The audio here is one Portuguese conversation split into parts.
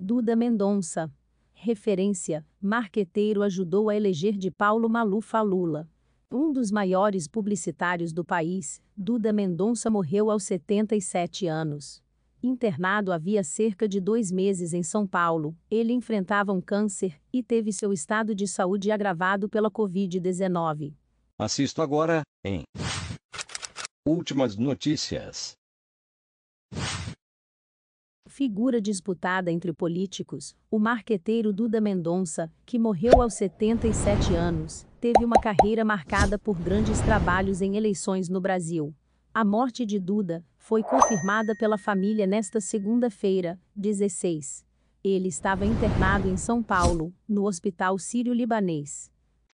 Duda Mendonça. Referência: marqueteiro ajudou a eleger de Paulo Maluf a Lula. Um dos maiores publicitários do país, Duda Mendonça morreu aos 77 anos. Internado havia cerca de 2 meses em São Paulo, ele enfrentava um câncer e teve seu estado de saúde agravado pela Covid-19. Assisto agora, em Últimas Notícias. Figura disputada entre políticos, o marqueteiro Duda Mendonça, que morreu aos 77 anos, teve uma carreira marcada por grandes trabalhos em eleições no Brasil. A morte de Duda foi confirmada pela família nesta segunda-feira, 16. Ele estava internado em São Paulo, no Hospital Sírio-Libanês.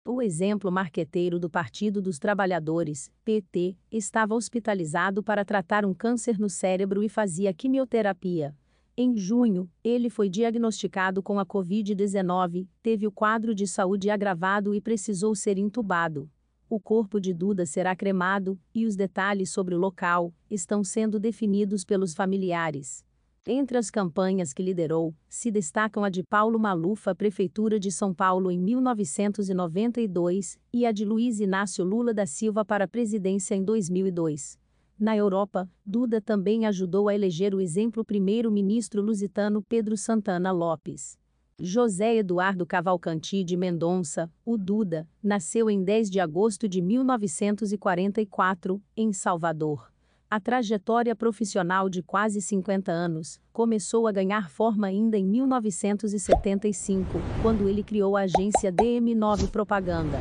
O exemplo marqueteiro do Partido dos Trabalhadores, PT, estava hospitalizado para tratar um câncer no cérebro e fazia quimioterapia. Em junho, ele foi diagnosticado com a Covid-19, teve o quadro de saúde agravado e precisou ser entubado. O corpo de Duda será cremado, e os detalhes sobre o local estão sendo definidos pelos familiares. Entre as campanhas que liderou, se destacam a de Paulo Maluf à Prefeitura de São Paulo em 1992 e a de Luiz Inácio Lula da Silva para a presidência em 2002. Na Europa, Duda também ajudou a eleger o exemplo primeiro-ministro lusitano Pedro Santana Lopes. José Eduardo Cavalcanti de Mendonça, o Duda, nasceu em 10 de agosto de 1944, em Salvador. A trajetória profissional de quase 50 anos começou a ganhar forma ainda em 1975, quando ele criou a agência DM9 Propaganda.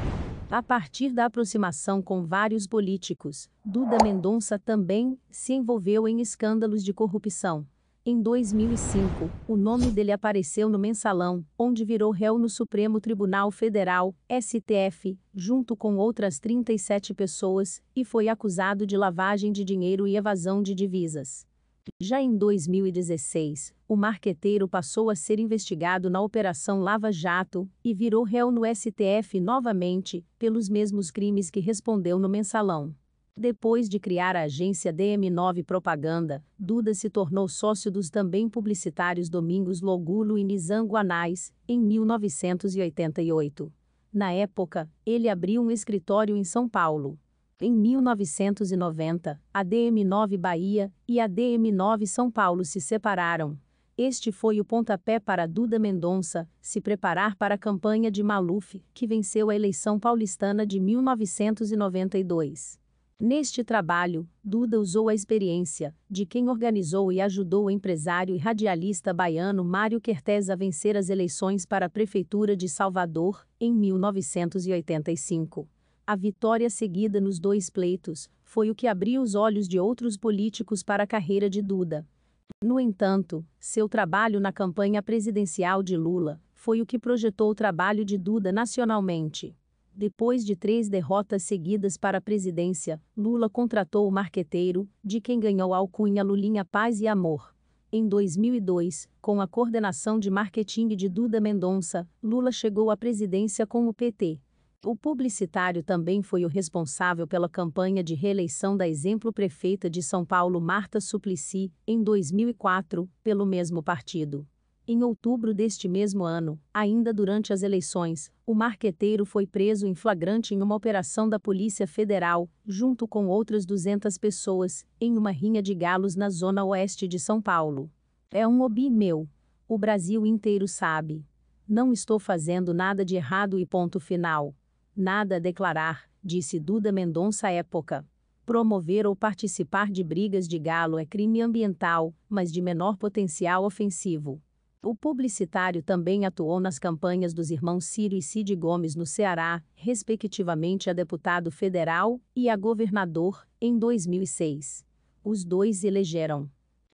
A partir da aproximação com vários políticos, Duda Mendonça também se envolveu em escândalos de corrupção. Em 2005, o nome dele apareceu no Mensalão, onde virou réu no Supremo Tribunal Federal, STF, junto com outras 37 pessoas, e foi acusado de lavagem de dinheiro e evasão de divisas. Já em 2016, o marqueteiro passou a ser investigado na Operação Lava Jato e virou réu no STF novamente, pelos mesmos crimes que respondeu no Mensalão. Depois de criar a agência DM9 Propaganda, Duda se tornou sócio dos também publicitários Domingos Logulo e Nizam Guanais, em 1988. Na época, ele abriu um escritório em São Paulo. Em 1990, a DM9 Bahia e a DM9 São Paulo se separaram. Este foi o pontapé para Duda Mendonça se preparar para a campanha de Maluf, que venceu a eleição paulistana de 1992. Neste trabalho, Duda usou a experiência de quem organizou e ajudou o empresário e radialista baiano Mário Kertész a vencer as eleições para a Prefeitura de Salvador, em 1985. A vitória seguida nos 2 pleitos foi o que abriu os olhos de outros políticos para a carreira de Duda. No entanto, seu trabalho na campanha presidencial de Lula foi o que projetou o trabalho de Duda nacionalmente. Depois de 3 derrotas seguidas para a presidência, Lula contratou o marqueteiro, de quem ganhou a alcunha Lulinha Paz e Amor. Em 2002, com a coordenação de marketing de Duda Mendonça, Lula chegou à presidência com o PT. O publicitário também foi o responsável pela campanha de reeleição da exemplo prefeita de São Paulo Marta Suplicy, em 2004, pelo mesmo partido. Em outubro deste mesmo ano, ainda durante as eleições, o marqueteiro foi preso em flagrante em uma operação da Polícia Federal, junto com outras 200 pessoas, em uma rinha de galos na zona oeste de São Paulo. É um hobby meu. O Brasil inteiro sabe. Não estou fazendo nada de errado e ponto final. Nada a declarar, disse Duda Mendonça à época. Promover ou participar de brigas de galo é crime ambiental, mas de menor potencial ofensivo. O publicitário também atuou nas campanhas dos irmãos Ciro e Cid Gomes no Ceará, respectivamente a deputado federal e a governador, em 2006. Os dois elegeram.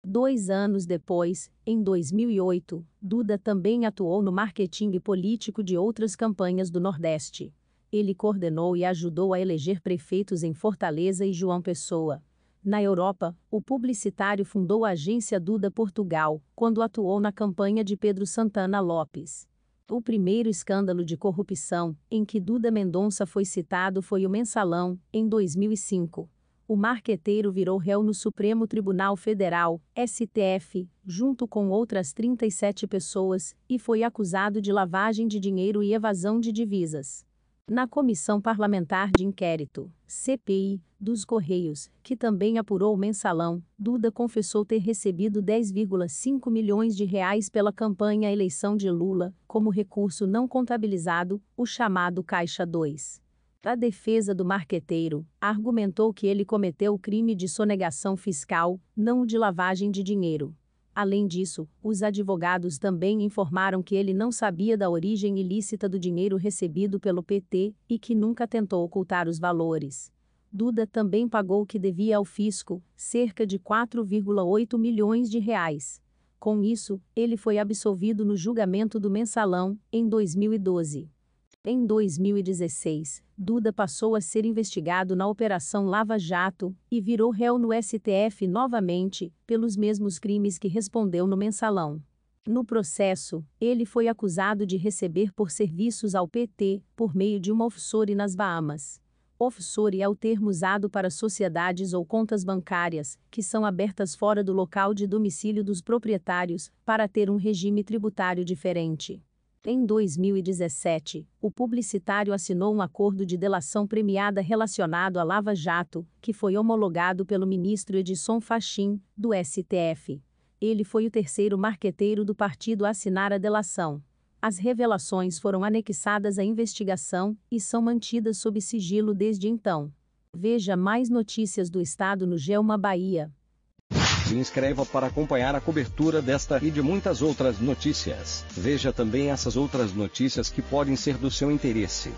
2 anos depois, em 2008, Duda também atuou no marketing político de outras campanhas do Nordeste. Ele coordenou e ajudou a eleger prefeitos em Fortaleza e João Pessoa. Na Europa, o publicitário fundou a agência Duda Portugal, quando atuou na campanha de Pedro Santana Lopes. O primeiro escândalo de corrupção, em que Duda Mendonça foi citado foi o Mensalão, em 2005. o marqueteiro virou réu no Supremo Tribunal Federal, STF, junto com outras 37 pessoas, e foi acusado de lavagem de dinheiro e evasão de divisas. Na Comissão Parlamentar de Inquérito, CPI, dos Correios, que também apurou o mensalão, Duda confessou ter recebido 10,5 milhões de reais pela campanha à eleição de Lula, como recurso não contabilizado, o chamado Caixa 2. A defesa do marqueteiro argumentou que ele cometeu o crime de sonegação fiscal, não o de lavagem de dinheiro. Além disso, os advogados também informaram que ele não sabia da origem ilícita do dinheiro recebido pelo PT e que nunca tentou ocultar os valores. Duda também pagou o que devia ao fisco, cerca de 4,8 milhões de reais. Com isso, ele foi absolvido no julgamento do mensalão, em 2012. Em 2016, Duda passou a ser investigado na Operação Lava Jato e virou réu no STF novamente, pelos mesmos crimes que respondeu no mensalão. No processo, ele foi acusado de receber por serviços ao PT, por meio de uma offshore nas Bahamas. Offshore é o termo usado para sociedades ou contas bancárias, que são abertas fora do local de domicílio dos proprietários, para ter um regime tributário diferente. Em 2017, o publicitário assinou um acordo de delação premiada relacionado à Lava Jato, que foi homologado pelo ministro Edson Fachin, do STF. Ele foi o terceiro marqueteiro do partido a assinar a delação. As revelações foram anexadas à investigação e são mantidas sob sigilo desde então. Veja mais notícias do estado no G1 Bahia. Se inscreva para acompanhar a cobertura desta e de muitas outras notícias. Veja também essas outras notícias que podem ser do seu interesse.